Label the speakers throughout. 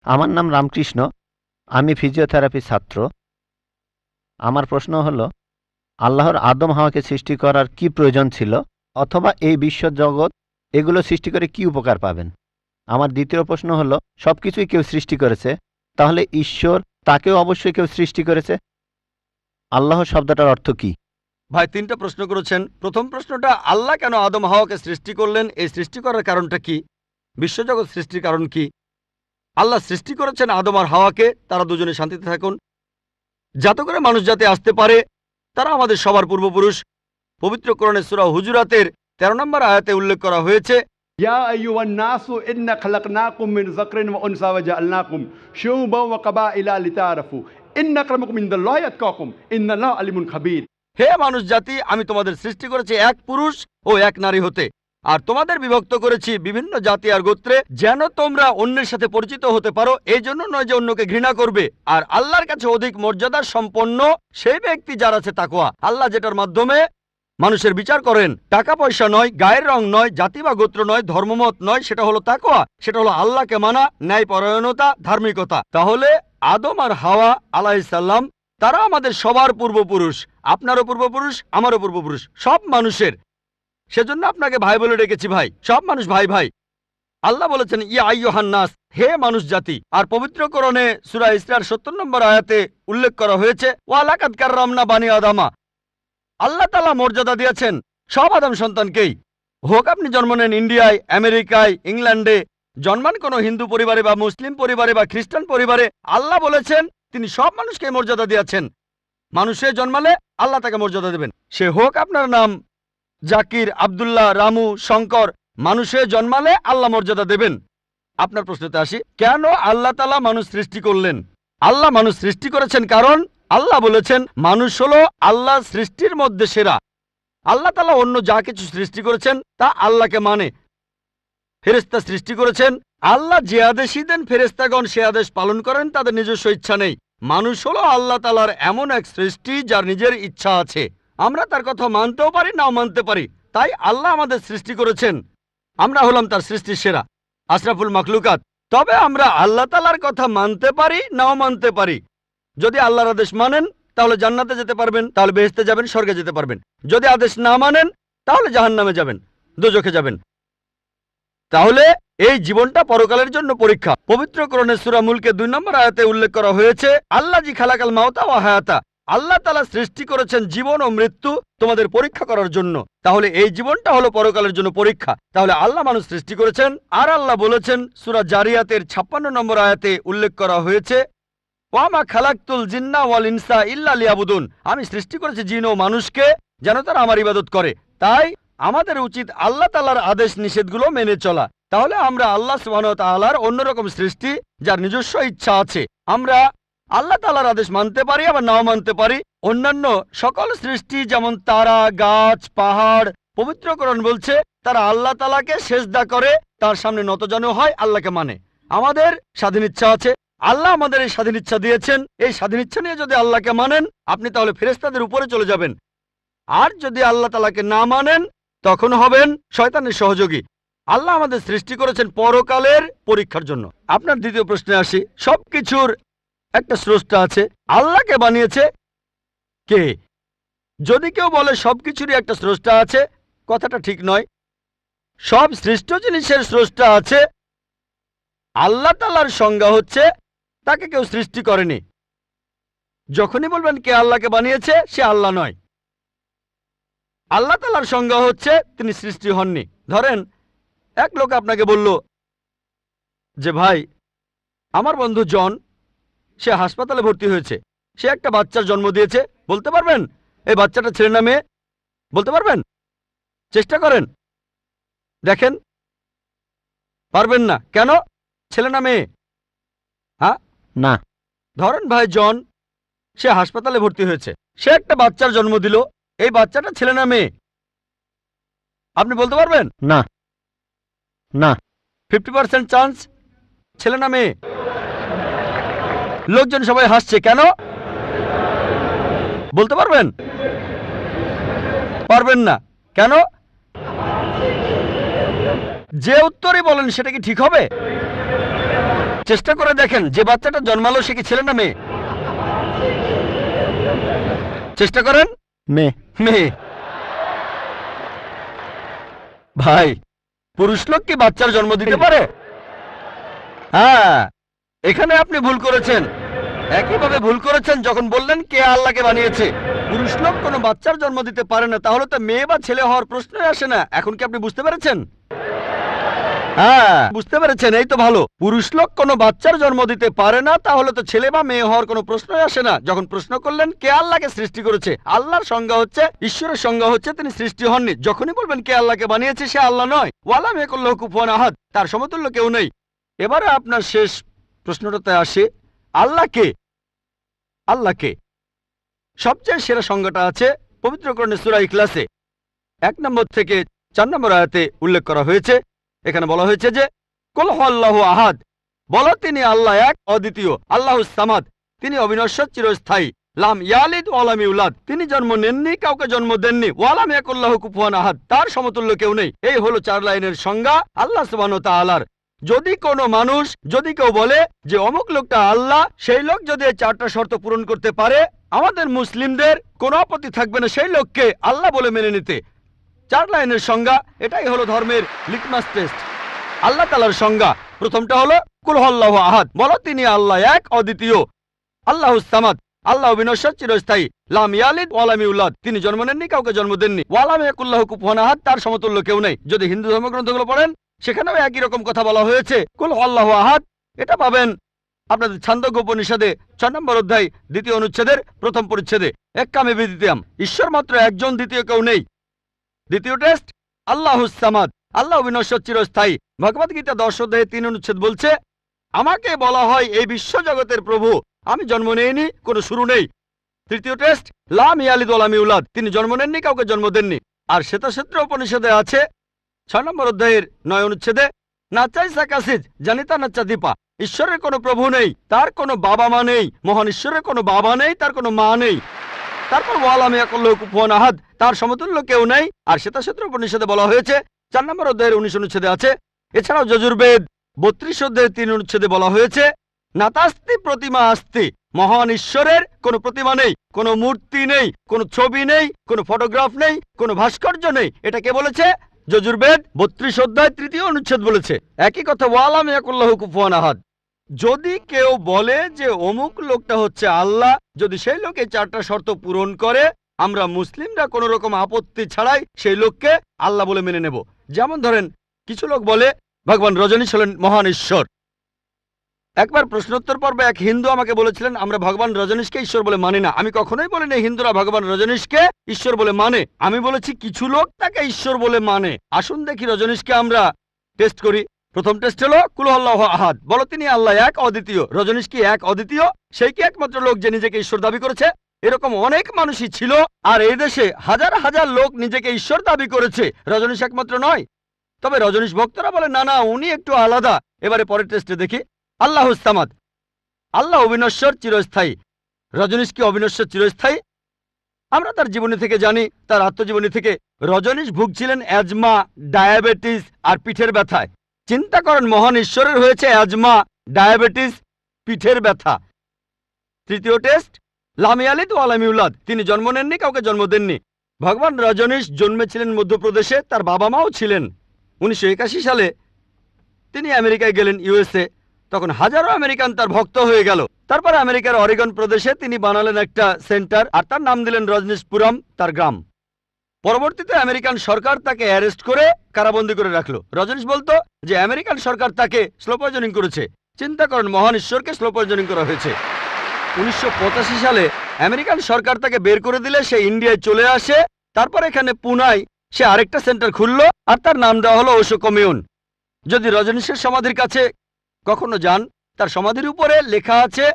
Speaker 1: আমার নাম রামকৃষ্ণ, আমি ফিজিওথেরাপি ছাত্র। আমার প্রশ্ন হলো, আল্লাহর আদম হাওয়াকে সৃষ্টি করার কি প্রয়োজন ছিল, অথবা এই বিশ্ব জগৎ এগুলো সৃষ্টি করে কি উপকার পাবেন? আমার দ্বিতীয় প্রশ্ন হলো, সব কিছুই কেউ সৃষ্টি করেছে, তাহলে ঈশ্বর তাকেও অবশ্যই কেউ সৃষ্টি করেছে। আল্লাহ শব্দটার অর্থ কি?
Speaker 2: ভাই 3টা প্রশ্ন করেছেন। প্রথম প্রশ্নটা, আল্লাহ কেন আদম হাওয়াকে সৃষ্টি করলেন, এই সৃষ্টি করার কারণটা কি, বিশ্বজগৎ সৃষ্টির কারণ কি? আল্লাহ সৃষ্টি করেছেন আদম আর হাওয়াকে, তারা দুজনে শান্তিতে থাকুন, যাতে করে মানুষ যাতে আসতে পারে। তারা আমাদের সবার পূর্বপুরুষ। পবিত্র কোরআনে সূরা হুজুরাতের 13 নম্বর আয়াতে উল্লেখ করা হয়েছে,
Speaker 3: ইয়া আইয়ুহান নাসু ইন্না খালাকনাকুম মিন যাকরিন ওয়া উনসা ওয়া জাআলনাকুম শুউবান ওয়া কাবাইলা লিতাআরাফু ইন্না আক্রামাকুম ইনদাল্লাহি আতকাকুম ইন্নাল্লাহা আলিমুন খাবীর।
Speaker 2: হে মানুষ জাতি, আমি তোমাদের সৃষ্টি করেছি এক পুরুষ ও এক নারী হতে, আর তোমাদের বিভক্ত করেছি বিভিন্ন জাতি আর গোত্রে, যেন তোমরা অন্যের সাথে পরিচিত হতে পারো। এই জন্য নয় যে অন্যকে ঘৃণা করবে। আর আল্লাহর কাছে অধিক মর্যাদা সম্পন্ন সেই ব্যক্তি যার আছে তাকওয়া। আল্লাহ যেটার মাধ্যমে মানুষের বিচার করেন, টাকা পয়সা নয়, গায়ের রং নয়, জাতি বা গোত্র নয়, ধর্মমত নয়, সেটা হলো তাকওয়া। সেটা হলো আল্লাহকে মানা, ন্যায়পরায়ণতা, ধার্মিকতা। তাহলে আদম আর হাওয়া আলাইহিস সালাম তারা আমাদের সবার পূর্বপুরুষ, আপনারও পূর্বপুরুষ, আমারও পূর্বপুরুষ, সব মানুষের। সেজন্য আপনাকে ভাই বলে ডেকেছি। ভাই, সব মানুষ ভাই ভাই। আল্লাহ বলেছেন ইয়া আইয়ুহান নাস, হে মানুষ জাতি। আর পবিত্র কোরআনে সূরা ইসরার 70 নম্বর আয়াতে উল্লেখ করা হয়েছে, ওয়া লাকাদ কাররামনা বানি আদামা। আল্লাহ তাআলা মর্যাদা দিয়েছেন সব আদম সন্তানকেই। হোক আপনি জন্ম নেন ইন্ডিয়ায়, আমেরিকায়, ইংল্যান্ডে, জন্মান কোনো হিন্দু পরিবারে বা মুসলিম পরিবারে বা খ্রিস্টান পরিবারে, আল্লাহ বলেছেন তিনি সব মানুষকে মর্যাদা দিয়েছেন। মানুষে জন্মালে আল্লাহ তাকে মর্যাদা দেবেন। সে হোক আপনার নাম জাকির, আব্দুল্লাহ, রামু, শঙ্কর, মানুষে জন্মালে আল্লাহ মর্যাদা দেবেন। আপনার প্রশ্নতে আসি, কেন আল্লাহ তাআলা মানুষ সৃষ্টি করলেন? আল্লাহ মানুষ সৃষ্টি করেছেন কারণ আল্লাহ বলেছেন মানুষ হলো আল্লাহ সৃষ্টির মধ্যে সেরা। আল্লাহ তাআলা অন্য যা কিছু সৃষ্টি করেছেন তা আল্লাহকে মানে। ফেরেশতা সৃষ্টি করেছেন, আল্লাহ যে আদেশই দেন ফেরেশতাগণ সে আদেশ পালন করেন, তাদের নিজস্ব ইচ্ছা নেই। মানুষ হলো আল্লাহ তাআলার এমন এক সৃষ্টি যার নিজের ইচ্ছা আছে। আমরা তার কথা মানতেও পারি, নাও মানতে পারি। তাই আল্লাহ আমাদের সৃষ্টি করেছেন, আমরা হলাম তার সৃষ্টির সেরা, আশরাফুল মাখলুকাত। তবে আমরা আল্লাহ তাআলার কথা মানতে পারি, নাও মানতে পারি। যদি আল্লাহর আদেশ মানেন তাহলে জান্নাতে যেতে পারবেন, তাহলে বেহেশতে যাবেন, স্বর্গে যেতে পারবেন। যদি আদেশ না মানেন তাহলে জাহান্নামে যাবেন, দোজখে যাবেন। তাহলে এই জীবনটা পরকালের জন্য পরীক্ষা। পবিত্র কোরআনে সূরা মুলকে 2 নম্বর আয়াতে উল্লেখ করা হয়েছে, আল্লাযী খালাকাল মাউতা ওয়া হায়াতা। আল্লাহ তাআলা সৃষ্টি করেছেন জীবন ও মৃত্যু তোমাদের পরীক্ষা করার জন্য। তাহলে এই জীবনটা হলো পরকালের জন্য পরীক্ষা। তাহলে আল্লাহ মানুষ সৃষ্টি করেছেন। আর আল্লাহ বলেছেন সূরা জারিয়াতের 56 নম্বর আয়াতে উল্লেখ করা হয়েছে, ওয়া মা খালাকতুল জিন্না ওয়াল ইনসা ইল্লা লিয়াবুদুন। আমি সৃষ্টি করেছি জিন ও মানুষকে যেন তারা আমার ইবাদত করে। তাই আমাদের উচিত আল্লাহ তাআলার আদেশ নিষেধগুলো মেনে চলা। তাহলে আমরা আল্লাহ সুবহানাহু ওয়া তাআলার অন্যরকম সৃষ্টি যার নিজস্ব ইচ্ছা আছে। আমরা আল্লাহ তাআলার আদেশ মানতে পারি, আবার নাও মানতে পারি। অন্যান্য সকল সৃষ্টি যেমন তারা, গাছ, পাহাড়, পবিত্র কোরআন বলছে তারা আল্লাহ তাআলাকে সেজদা করে, তার সামনে নতজানু হয়, আল্লাহকে মানে। আমাদের স্বাধীন ইচ্ছা আছে, আল্লাহ আমাদের এই স্বাধীন ইচ্ছা দিয়েছেন। এই স্বাধীন ইচ্ছা নিয়ে যদি আল্লাহকে মানেন আপনি তাহলে ফেরেশতাদের উপরে চলে যাবেন। আর যদি আল্লাহ তাআলাকে না মানেন তখন হবেন শয়তানের সহযোগী। আল্লাহ আমাদের সৃষ্টি করেছেন পরকালের পরীক্ষার জন্য। আপনার দ্বিতীয় প্রশ্নে আসি, সবকিছুর একটা স্রষ্টা আছে, আল্লাহকে বানিয়েছে কে? যদি কেউ বলে সবকিছুরই একটা স্রষ্টা আছে, কথাটা ঠিক নয়। সব সৃষ্ট জিনিসের স্রষ্টা আছে। আল্লাহ তাআলার সংজ্ঞা হচ্ছে তাকে কেউ সৃষ্টি করেনি। যখনই বলবেন কে আল্লাহকে বানিয়েছে, সে আল্লাহ নয়। আল্লাহ তাআলার সংজ্ঞা হচ্ছে তিনি সৃষ্টি হননি। ধরেন এক লোক আপনাকে বলল যে ভাই, আমার বন্ধু জন, সে হাসপাতালে ভর্তি হয়েছে, সে একটা বাচ্চার জন্ম দিয়েছে। বলতে পারবেন এই বাচ্চাটা ছেলে না মেয়ে? বলতে পারবেন? চেষ্টা করেন, দেখেন। পারবেন না কেন? ছেলে না মেয়ে? হ্যাঁ
Speaker 1: না।
Speaker 2: ধরেন ভাই জন, সে হাসপাতালে ভর্তি হয়েছে, সে একটা বাচ্চার জন্ম দিল। এই বাচ্চাটা ছেলে না মেয়ে? আপনি বলতে পারবেন?
Speaker 1: না না।
Speaker 2: 50% চান্স ছেলে না মেয়ে। লোকজন সবাই হাসছে কেন? বলতে পারবেন? পারবেন না কেন? যে উত্তরই বলেন সেটা কি ঠিক হবে? চেষ্টা করে দেখেন, যে বাচ্চাটা জন্মালো সে কি ছেলে না মেয়ে? চেষ্টা করেন।
Speaker 1: মেয়ে।
Speaker 2: মেয়ে। ভাই, পুরুষ লোক কি বাচ্চার জন্ম দিতে পারে? হ্যাঁ, এখানে আপনি ভুল করেছেন। একইভাবে ভুল করেছেন যখন বললেন কে আল্লাহকে বানিয়েছে। পুরুষ লোক কোনো বাচ্চার জন্ম দিতে পারে না, তাহলে তো মেয়ে বা ছেলে হওয়ার প্রশ্নই আসে না। এখন কি আপনি বুঝতে পেরেছেন? হ্যাঁ, বুঝতে পেরেছেন, এই তো ভালো। পুরুষ লোক কোনো বাচ্চার জন্ম দিতে পারে না, তাহলে তো ছেলে বা মেয়ে হওয়ার কোনো প্রশ্নই আসে না। যখন প্রশ্ন করলেন কে আল্লাহকে সৃষ্টি করেছে, আল্লাহর সংজ্ঞা হচ্ছে, ঈশ্বরের সংজ্ঞা হচ্ছে তিনি সৃষ্টি হননি। যখনই বলবেন কে আল্লাহকে বানিয়েছে, সে আল্লাহ নয়। ওয়ালাম ইয়াকুল্লাহু কুফুয়ান আহাদ, তার সমতুল্য কেউ নেই। এবারে আপনার শেষ প্রশ্নটাতে আসে, আল্লাহ কে? আল্লাহকে সবচেয়ে সেরা সংজ্ঞাটা আছে পবিত্র কোরআনে সূরা ইখলাসে 1 নম্বর থেকে 4 নম্বর আয়াতে উল্লেখ করা হয়েছে। এখানে বলা হয়েছে যে কুল হুয়াল্লাহু আহাদ, বলো তিনি আল্লাহ এক, অদ্বিতীয়। আল্লাহুস সামাদ, তিনি অবিনশ্বর, চিরস্থায়ী। লাম ইয়ালিদ ওয়া লাম ইউলাদ, তিনি জন্ম নেননি, কাউকে জন্ম দেননি। ওয়া লাম ইয়াকুল্লাহু কুফুয়ান আহাদ, তার সমতুল্য কেউ নেই। এই হলো 4 লাইনের সংজ্ঞা আল্লাহ সুবহানাহু ওয়া তাআলার। যদি কোনো মানুষ, যদি কেউ বলে যে অমুক লোকটা আল্লাহ, সেই লোক যদি এই 4টা শর্ত পূরণ করতে পারে, আমাদের মুসলিমদের কোনো আপত্তি থাকবে না সেই লোককে আল্লাহ বলে মেনে নিতে। 4 লাইনের সংজ্ঞা, এটাই হলো ধর্মের লিটমাস টেস্ট। আল্লাহ তাআলার সংজ্ঞা প্রথমটা হলো কুল হুয়াল্লাহু আহাদ, বলো তিনি আল্লাহ এক, অদ্বিতীয়। আল্লাহুস সামাদ, আল্লাহ অবিনশ্বর, চিরস্থায়ী। লাম ইয়ালিদ ওয়া লাম ইউলাদ, তিনি জন্ম নেননি, কাউকে জন্ম দেননি। ওয়া লাম ইয়াকুল্লাহু কুফুয়ান আহাদ, তার সমতুল্য কেউ নেই। যদি হিন্দু ধর্মগ্রন্থগুলো পড়েন, সেখানেও একই রকম কথা বলা হয়েছে, কুল হুয়াল্লাহু আহাদ। এটা পাবেন আপনাদের ছান্দোগ্য উপনিষদে 6 নম্বর অধ্যায় 2য় অনুচ্ছেদের 1ম পরিচ্ছেদে। এক্কামে বিদ্বিতীয়াম, ঈশ্বর মাত্র একজন, দ্বিতীয় কেউ নেই। দ্বিতীয় টেস্ট আল্লাহুস সামাদ, আল্লাহ অবিনশ্বর, চিরস্থায়ী। ভগবদ্গীতা 10 অধ্যায়ে 3 অনুচ্ছেদ বলছে, আমাকে বলা হয় এই বিশ্ব জগতের প্রভু, আমি জন্ম নেইনি, কোনো শুরু নেই। তৃতীয় টেস্ট লাম ইয়ালিদ ওয়া লাম ইউলাদ, তিনি জন্ম নেননি, কাউকে জন্ম দেননি। আর শ্বেতক্ষেত্র উপনিষদে আছে 6 নম্বর অধ্যায়ের 9 অনুচ্ছেদে, নাচাই সাকাসিজ জানিতা নাচা দীপা, ঈশ্বরের কোনো প্রভু নেই, তার কোনো বাবা মা নেই। মহান ঈশ্বরের কোনো বাবা নেই, তার কোনো মা নেই। তারপর ওয়ালাম ইয়াকুল্লাহু কুফুয়ান আহাদ, তার সমতুল্য কেউ নেই। আর শ্বেতক্ষেত্র উপনিষদে বলা হয়েছে 4 নম্বর অধ্যায়ের 19 অনুচ্ছেদে আছে। এছাড়াও যজুর্বেদ 32 অধ্যায়ের 3 অনুচ্ছেদে বলা হয়েছে, নাতাস্তি প্রতিমা আস্তি, মহান ঈশ্বরের কোনো প্রতিমা নেই, কোনো মূর্তি নেই, কোনো ছবি নেই, কোনো ফটোগ্রাফ নেই, কোনো ভাস্কর্য নেই। এটা কে বলেছে? যজুর্বেদ 32 অধ্যায় 3য় অনুচ্ছেদ বলেছে একই কথা, ওয়ালাম ইয়াকুল্লাহু কুফুয়ান আহাদ। যদি কেউ বলে যে অমুক লোকটা হচ্ছে আল্লাহ, যদি সেই লোক এই 4টা শর্ত পূরণ করে, আমরা মুসলিমরা কোনো রকম আপত্তি ছাড়াই সেই লোককে আল্লাহ বলে মেনে নেব। যেমন ধরেন, কিছু লোক বলে ভগবান রজনীশ হলেন মহান ঈশ্বর। একবার প্রশ্নোত্তর পর্বে এক হিন্দু আমাকে বলেছিলেন, আমরা ভগবান রজনীশকে ঈশ্বর বলে মানি না। আমি কখনোই বলিনি হিন্দুরা ভগবান রজনীশকে ঈশ্বর বলে মানে। আমি বলেছি কিছু লোক তাকে ঈশ্বর বলে মানে। আসুন দেখি রজনীশকে আমরা টেস্ট করি। প্রথম টেস্ট হলো কুল হুয়াল্লাহু আহাদ, বলো তিনি আল্লাহ এক, অদ্বিতীয়। রজনীশ কি এক, অদ্বিতীয়? সেই কি একমাত্র লোক যে নিজেকে ঈশ্বর দাবি করেছে? এরকম অনেক মানুষই ছিল, আর এই দেশে হাজার হাজার লোক নিজেকে ঈশ্বর দাবি করেছে। রজনীশ একমাত্র নয়। তবে রজনীশ ভক্তরা বলে না না, উনি একটু আলাদা। এবারে পরের টেস্টে দেখি। আল্লাহুস সামাদ, আল্লাহ অবিনশ্বর, চিরস্থায়ী। রজনীশ কি অবিনশ্বর, চিরস্থায়ী? আমরা তার জীবনী থেকে জানি, তার আত্মজীবনী থেকে। রজনীশ ভুগছিলেন অ্যাজমা, ডায়াবেটিস আর পিঠের ব্যথায়। চিন্তা করেন, মহান ঈশ্বরের হয়েছে অ্যাজমা, ডায়াবেটিস, পিঠের ব্যথা। তৃতীয় টেস্ট লাম ইয়ালিদ ওয়া লাম ইউলাদ, তিনি জন্ম নেননি, কাউকে জন্ম দেননি। ভগবান রজনীশ জন্মেছিলেন মধ্যপ্রদেশে, তার বাবা মাও ছিলেন। 1981 সালে তিনি আমেরিকায় গেলেন, ইউএসএ। তখন হাজারো আমেরিকান তার ভক্ত হয়ে গেল। তারপর আমেরিকার অরিগন প্রদেশে তিনি বানালেন একটা সেন্টার, আর তার নাম দিলেন রজনীশপুরম, তার গ্রাম। পরবর্তীতে আমেরিকান সরকার তাকে অ্যারেস্ট করে কারাবন্দী করে রাখলো। রজনীশ বলতো যে আমেরিকান সরকার তাকে স্লো পয়জনিং করেছে। চিন্তা করেন, মহান ঈশ্বরকে স্লো পয়জনিং করা হয়েছে। 1985 সালে আমেরিকান সরকার তাকে বের করে দিলে সে ইন্ডিয়ায় চলে আসে। তারপর এখানে পুনায় সে আরেকটা সেন্টার খুললো, আর তার নাম দেওয়া হলো ওশো কমিউন। যদি রজনীশের সমাধির কাছে কখনো যান, তার সমাধির উপরে লেখা আছে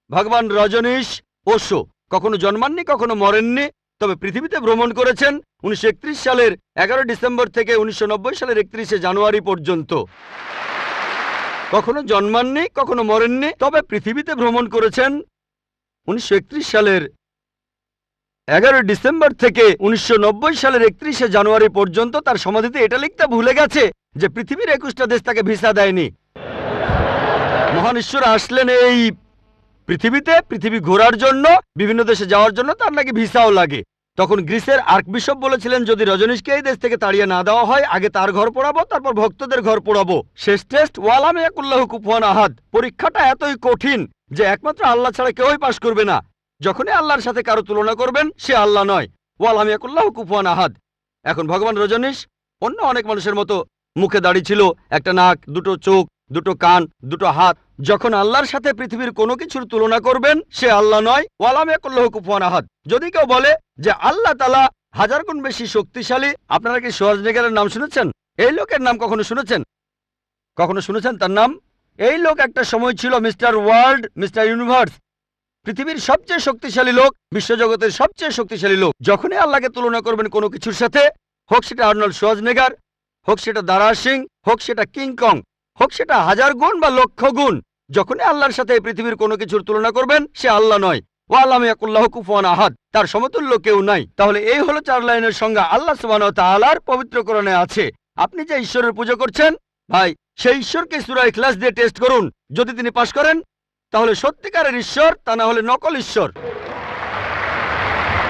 Speaker 2: ভগবান রজনীশ ওশো কখনো জন্মাননি, কখনো মরেননি, তবে পৃথিবীতে ভ্রমণ করেছেন 1931 সালের 11 ডিসেম্বর থেকে 1990 সালের 31শে জানুয়ারি পর্যন্ত। কখনো জন্মাননি, কখনো মরেননি, তবে পৃথিবীতে ভ্রমণ করেছেন 1931 সালের 11 ডিসেম্বর থেকে 1990 সালের 31শে জানুয়ারি পর্যন্ত। তার সমাধিতে এটা লিখতে ভুলে গেছে যে পৃথিবীর 21টা দেশ তাকে ভিসা দেয়নি। মহান ঈশ্বর আসলেন এই পৃথিবীতে, পৃথিবী ঘোরার জন্য, বিভিন্ন দেশে যাওয়ার জন্য তার নাকি ভিসাও লাগে। তখন গ্রিসের আর্কবিশপ বলেছিলেন, যদি রজনীশকে এই দেশ থেকে তাড়িয়ে না দেওয়া হয়, আগে তার ঘর পোড়াবো, তারপর ভক্তদের ঘর পোড়াবো। শেষ টেস্ট ওয়ালাম ইয়াকুল্লাহু কুফুয়ান আহাদ। পরীক্ষাটা এতই কঠিন যে একমাত্র আল্লাহ ছাড়া কেউই পাশ করবে না। যখনই আল্লাহর সাথে কারো তুলনা করবেন, সে আল্লাহ নয়। ওয়ালাম ইয়াকুল্লাহু কুফুয়ান আহাদ। এখন ভগবান রজনীশ অন্য অনেক মানুষের মতো মুখে দাড়ি ছিল, একটা নাক, দুটো চোখ, দুটো কান, দুটো হাত। যখন আল্লাহর সাথে পৃথিবীর কোনো কিছুর তুলনা করবেন, সে আল্লাহ নয়। ওয়ালাম ইয়াকুল্লাহু কুফুয়ান আহাদ। যদি কেউ বলে যে আল্লাহ তাআলা 1000 গুণ বেশি শক্তিশালী, আপনারা কি শোয়ার্জনেগারের নাম শুনেছেন? এই লোকের নাম কখনো শুনেছেন? কখনো শুনেছেন তার নাম? এই লোক একটা সময় ছিল মিস্টার ওয়ার্ল্ড, মিস্টার ইউনিভার্স, পৃথিবীর সবচেয়ে শক্তিশালী লোক, বিশ্বজগতের সবচেয়ে শক্তিশালী লোক। যখনই আল্লাহকে তুলনা করবেন কোনো কিছুর সাথে, হোক সেটা আর্নল্ড শোয়ার্জনেগার, হোক সেটা দারা সিং, হোক সেটা কিং কং, হোক সেটা 1000 গুণ বা লক্ষ গুণ, যখনই আল্লাহর সাথে এই পৃথিবীর কোনো কিছুর তুলনা করবেন, সে আল্লাহ নয়। ওয়ালাম ইয়াকুল্লাহু কুফুয়ান আহাদ। তার সমতুল্য কেউ নাই। তাহলে এই হলো 4 লাইনের সংজ্ঞা আল্লাহ সুবহানাহু ওয়া তাআলার পবিত্র কোরআনে আছে। আপনি যে ঈশ্বরের পূজা করছেন, ভাই, সেই ঈশ্বরকে সূরা ইখলাস দিয়ে টেস্ট করুন। যদি তিনি পাশ করেন, তাহলে সত্যিকারের ঈশ্বর, তা না হলে নকল ঈশ্বর।